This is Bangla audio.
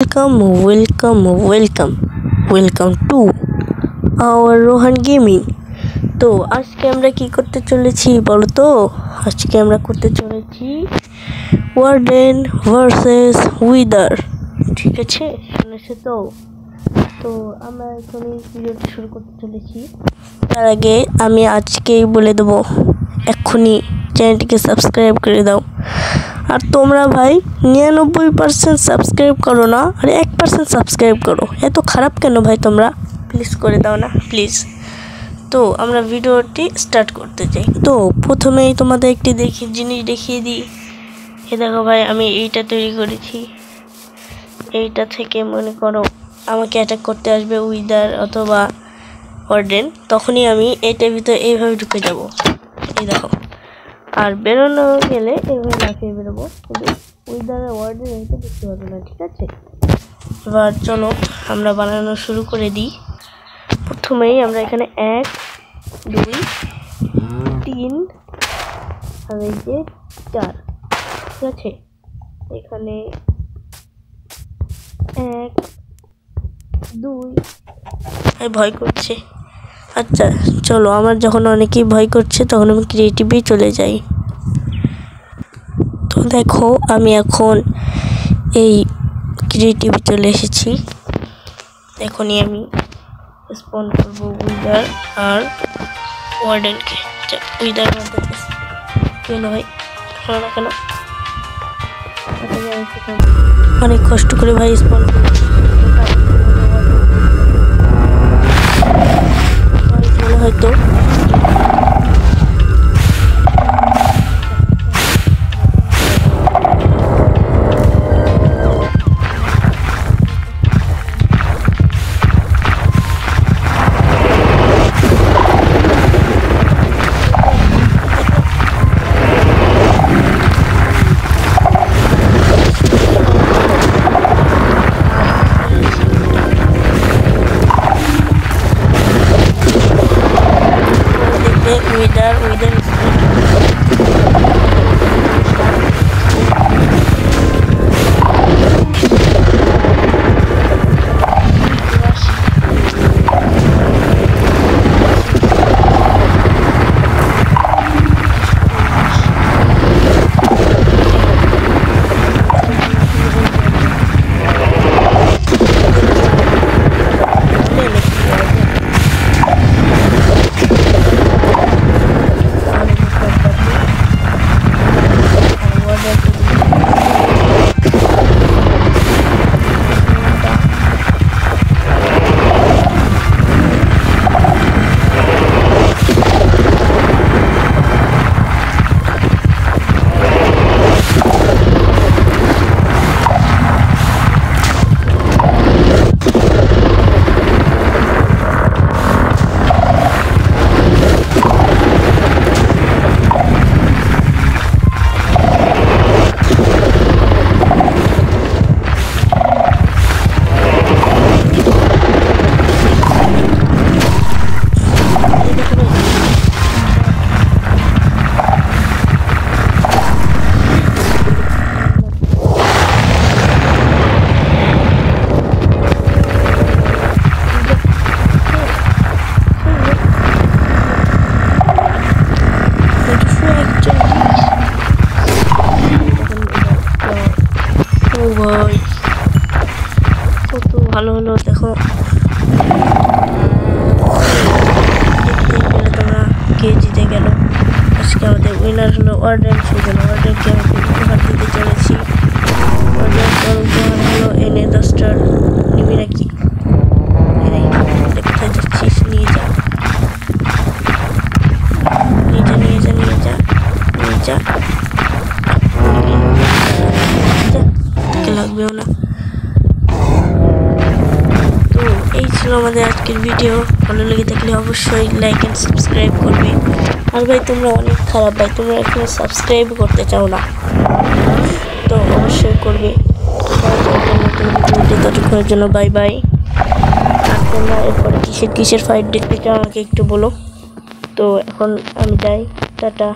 Welcome to our Rohan Gaming। তো আজকে আমরা কি করতে চলেছি বলো তো? আজকে আমরা করতে চলেছি ওয়ার্ডেন ভার্সেস উইদার। ঠিক আছে, শুনেছো তো? তো আমরা এখন ভিডিওটি শুরু করতে চলেছি। তার আগে আমি আজকেই বলে দেবো, এক্ষুনি চ্যানেলটিকে সাবস্ক্রাইব করে দাও। আর তোমরা ভাই 99% সাবস্ক্রাইব করো না, আর 1% সাবস্ক্রাইব করো। এত খারাপ কেন ভাই তোমরা? প্লিজ করে দাও না, প্লিজ। তো আমরা ভিডিওটি স্টার্ট করতে চাই। তো প্রথমেই তোমাদের একটি জিনিস দেখিয়ে দিই। এ দেখো ভাই, আমি এইটা তৈরি করেছি। এইটা থেকে মনে করো আমাকে অ্যাটাক করতে আসবে উইদার অথবা ওয়ার্ডেন, তখনই আমি এইটার ভিতরে এইভাবে ঢুকে যাব। এই দেখো, আর বেরোনো গেলে এইভাবে লাফিয়ে বেরোবো, কিন্তু উইদার ওয়ার্ডেন এইটা দেখতে পাবো না। ঠিক আছে, এবার চলো আমরা বানানো শুরু করে দিই। প্রথমেই আমরা এখানে 1 2 3 আর এই যে 4, ঠিক আছে। এখানে 1 2 ভয় করছে। আচ্ছা চলো, আমার যখন অনেকেই ভয় করছে তখন আমি ক্রিয়েটিভে চলে যাই। তো দেখো, আমি এখন এই ক্রিয়েটিভে চলে এসেছি। এখনই আমি স্পন করবো উইদার আর ওয়ার্ডেনকে। উইদার কেন ভাই হলো না কেন? অনেক কষ্ট করে ভাই স্পন করছি, হয়তো উইদার কত ভালো হলো দেখো। তোমরা কে জিতে গেল? আজকে আমাদের উইনার হলো ওয়ার্ডেন। সেজন্য ওয়ার্ডেনকে আমি উপহার দিতে চলেছি। ওয়ার্ডেন উপহার হলো এনে 10টা নিবি নাকি? কোথায় যাচ্ছিস? নিয়ে যা লাগবেও না। তো এই ছিল আমাদের আজকের ভিডিও। ভালো লেগে থাকলে অবশ্যই লাইক এন্ড সাবস্ক্রাইব করবে। আর ভাই তোমরা অনেক খারাপ ভাই, তোমরা এখনো সাবস্ক্রাইব করতে চাও না, তো অবশ্যই করবে। ততক্ষণের জন্য বাই বাই। আর তোমরা এরপরে কিসের ফাইট দেখতে চাও আমাকে একটু বলো। তো এখন আমি যাই, টাটা।